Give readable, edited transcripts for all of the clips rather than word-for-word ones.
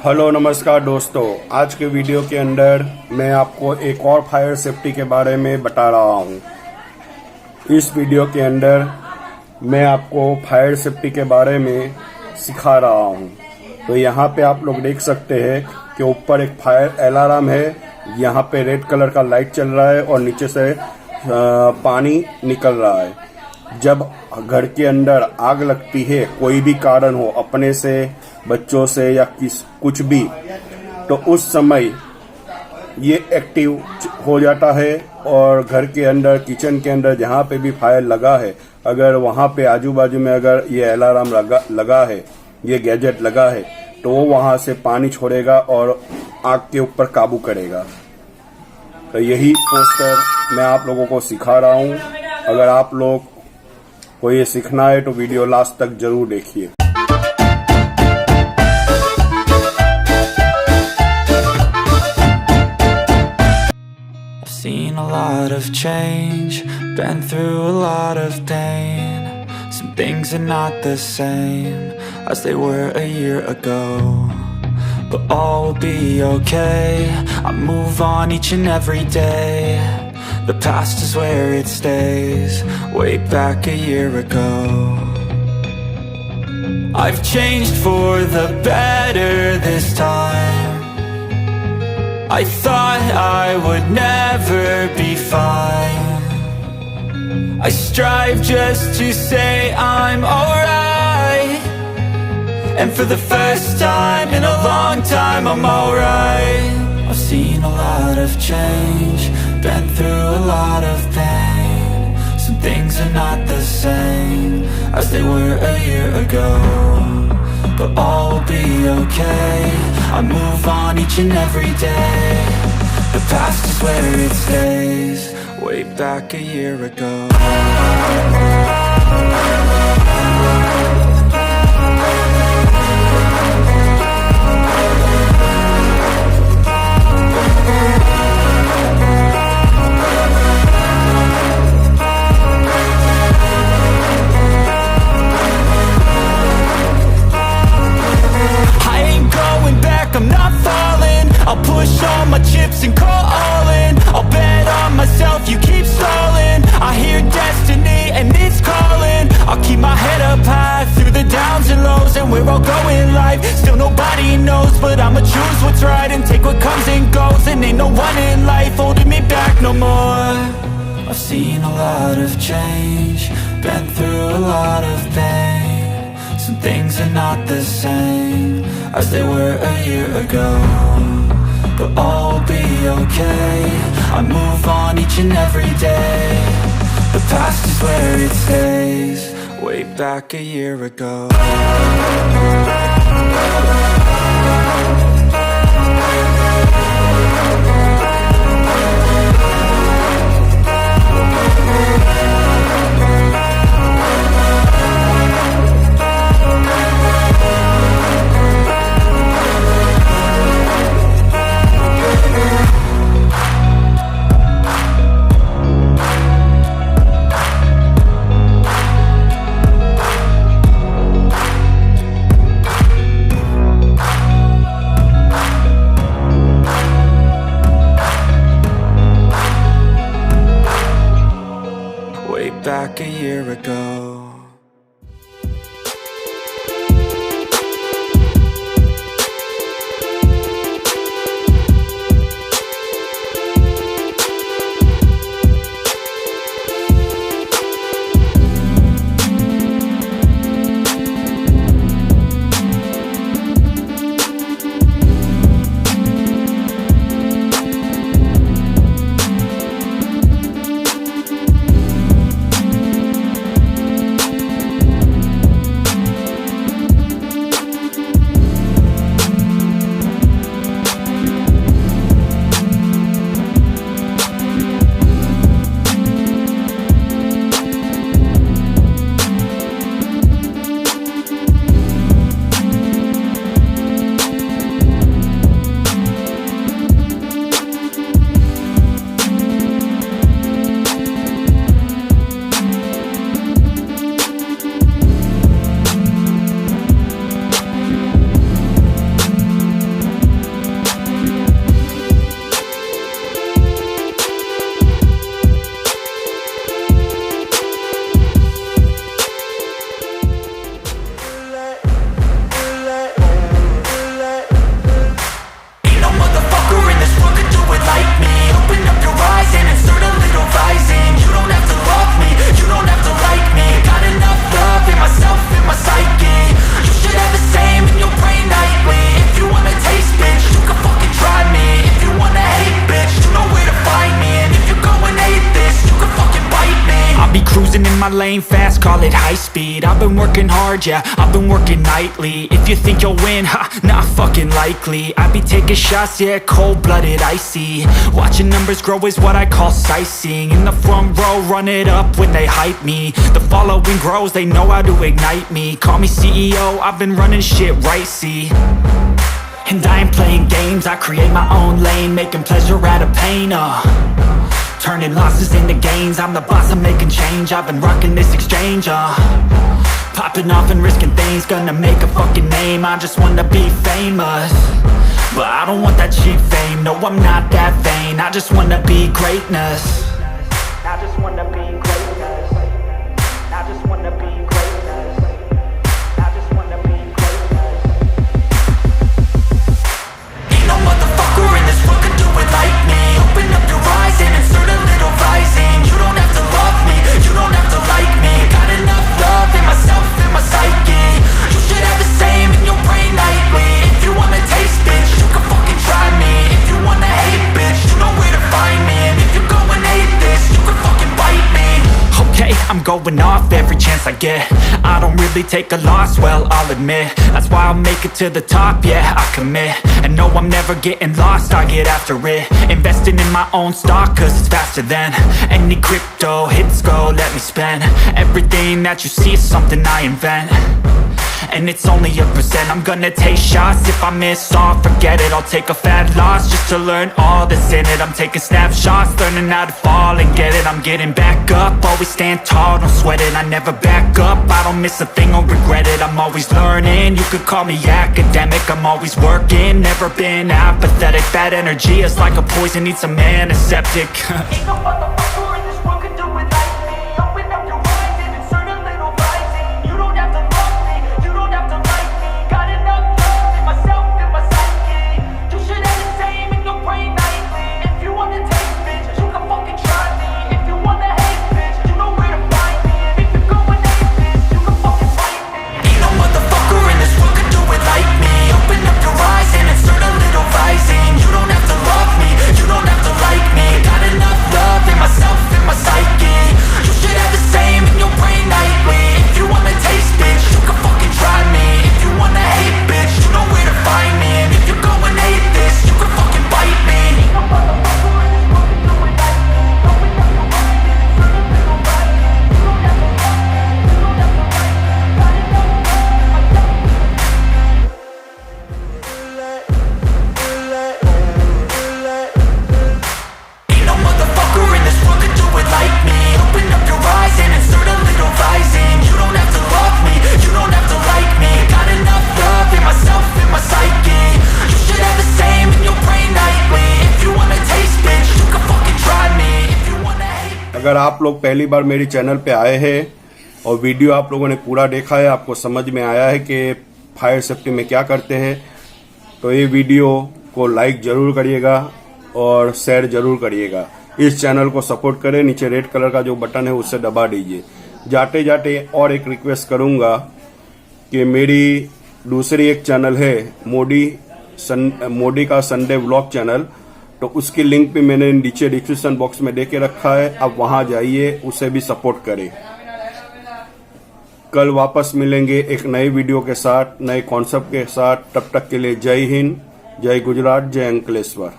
Hello नमस्कार दोस्तों, आज के वीडियो के अंदर मैं आपको एक और फायर सेफ्टी के बारे में बता रहा हूँ। इस वीडियो के अंदर मैं आपको फायर सेफ्टी के बारे में सिखा रहा हूँ। तो यहाँ पे आप लोग देख सकते हैं कि ऊपर एक फायर अलार्म है। यहाँ पे रेड कलर का लाइट चल रहा है और नीचे से पानी निकल रहा है। जब घर के अंदर आग लगती है, कोई भी कारण हो, अपने से, बच्चों से या कुछ भी, तो उस समय ये एक्टिव हो जाता है और घर के अंदर, किचन के अंदर जहाँ पे भी फायर लगा है, अगर वहाँ पे आजू बाजू में अगर ये अलार्म लगा है, ये गैजेट लगा है, तो वो वहाँ से पानी छोड़ेगा और आग के ऊपर काबू करेगा। तो यही पोस्टर मैं आप लोगों को सिखा रहा हूँ। अगर आप लोग को ये सीखना है तो वीडियो लास्ट तक जरूर देखिए। Seen a lot of change, been through a lot of pain. Some things are not the same as they were a year ago, but all will be okay. I move on each and every day. The past is where it stays, way back a year ago. I've changed for the better this time. I thought I would never be fine. I strive just to say I'm alright, and for the first time in a long time I'm alright. I've seen a lot of change, been through a lot of pain. Some things are not the same as they were a year ago, but all will be okay. I move on each and every day. The past is where it stays, way back a year ago. I'm not falling, I'll push all my chips and call all in. I'll bet on myself, you keep stalling. I hear destiny and it's calling. I'll keep my head up high through the downs and lows, and we're all going life. Still nobody knows, but I'ma choose what's right and take what comes and goes. And ain't no one in life holding me back no more. I've seen a lot of change, been through a lot of pain. Some things are not the same as they were a year ago, but all will be okay. I move on each and every day. The past is where it stays, way back a year ago. Back a year ago. my lane fast, call it high speed. I've been working hard, yeah, I've been working nightly. If you think you'll win, ha, not fucking likely. I be taking shots, yeah, cold-blooded, icy. Watching numbers grow is what I call sightseeing. In the front row, run it up when they hype me. The following grows, they know how to ignite me. Call me CEO, I've been running shit right, see. And I ain't playing games, I create my own lane, making pleasure out of pain, turning losses into gains, I'm the boss, I'm making change. I've been rocking this exchange, popping off and risking things, gonna make a fucking name. I just wanna be famous, but I don't want that cheap fame. No, I'm not that vain, I just wanna be greatness. I just wanna be greatness. I just wanna be greatness. I just wanna be greatness. Ain't no motherfucker in this world could do it like me. Open up your eyes and insert a little rising. You don't have to love me, you don't have to like me. Got enough love in myself, in my psyche. You should have the same in your brain nightly. If you wanna taste, bitch, you can fucking try me. If you wanna hate, bitch, you know where to find me. And if you go and hate this, you can fucking bite me. Okay, I'm going off every chance I get. I don't really take a loss, well, I'll admit. That's why I'll make it to the top, yeah, I commit. And no, I'm never getting lost, I get after it. Investing in my own stock, cause it's faster than any crypto hits go, let me spend. Everything that you see is something I invent, and it's only a percent. I'm gonna take shots, if I miss all, forget it. I'll take a fat loss just to learn all that's in it. I'm taking snapshots, learning how to fall and get it. I'm getting back up, always stand tall, don't sweat it. I never back up, I don't miss a thing or regret it. I'm always learning, you could call me academic. I'm always working, never been apathetic. Bad energy is like a poison, needs some antiseptic. Ain't no motherfucker in this world could do it like me. Open up your eyes and insert a little rising. You don't have to love me, you don't have to like me. Got enough love in myself, in my psyche. You should have the same in your brain nightly. If you wanna taste, bitch, you can fucking try me. If you wanna hate, bitch, you know where to find me. And if you go and hate this, you can fucking fight me. Ain't no motherfucker in this world could do it like me. Open up your eyes and insert a little rising. You don't have to love me, you don't have to like me. Got enough love in myself, in my psyche. You should have the same in your brain nightly. If you wanna taste, bitch, you can fucking try me. If you wanna hate, bitch, you know where to find me. And if you go and hate this, you can fucking bite me. Ain't no motherfucker in this world could do it like me. Open up your eyes and insert a little rising. You don't have to love me, you don't have to like me. Got enough love in myself. Ain't no motherfucker in this world could do it like me. Open up your eyes and insert a little rising. You don't have to love me, you don't have to like me. Got enough love in myself, in my psyche. You should have the same in your brain nightly. If you wanna taste, bitch, you can fucking try me. If you wanna hate. अगर आप लोग पहली बार मेरी channel पे आए हैं और video आप लोगों ने पूरा देखा है, आपको समझ में आया है कि फायर सेफ्टी में क्या करते हैं, तो ये वीडियो को लाइक जरूर करिएगा और शेयर जरूर करिएगा। इस चैनल को सपोर्ट करें, नीचे रेड कलर का जो बटन है उससे दबा दीजिए। जाते जाते और एक रिक्वेस्ट करूंगा कि मेरी दूसरी एक चैनल है मोदी का संडे व्लॉग चैनल, तो उसकी लिंक भी मैंने नीचे डिस्क्रिप्शन बॉक्स में दे के रखा है, आप वहां जाइए, उसे भी सपोर्ट करें। कल वापस मिलेंगे एक नए वीडियो के साथ, नए कॉन्सेप्ट के साथ। तब तक के लिए जय हिंद, जय गुजरात, जय Ankleshwar.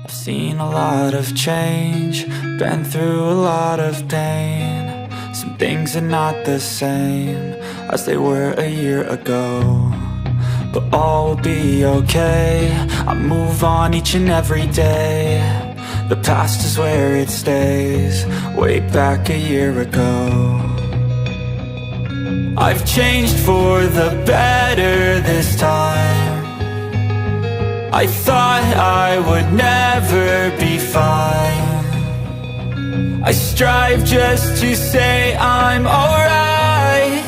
I've seen a lot of change, been through a lot of pain. Some things are not the same as they were a year ago, but all will be okay. I move on each and every day. The past is where it stays, way back a year ago. I've changed for the better this time. I thought I would never be fine. I strive just to say I'm alright,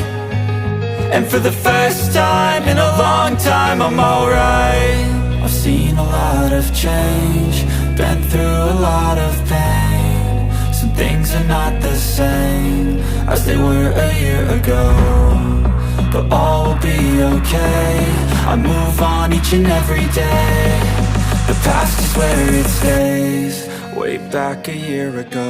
and for the first time in a long time I'm alright. I've seen a lot of change, been through a lot of pain. Some things are not the same as they were a year ago, but all will be okay. I move on each and every day. The past is where it stays, way back a year ago.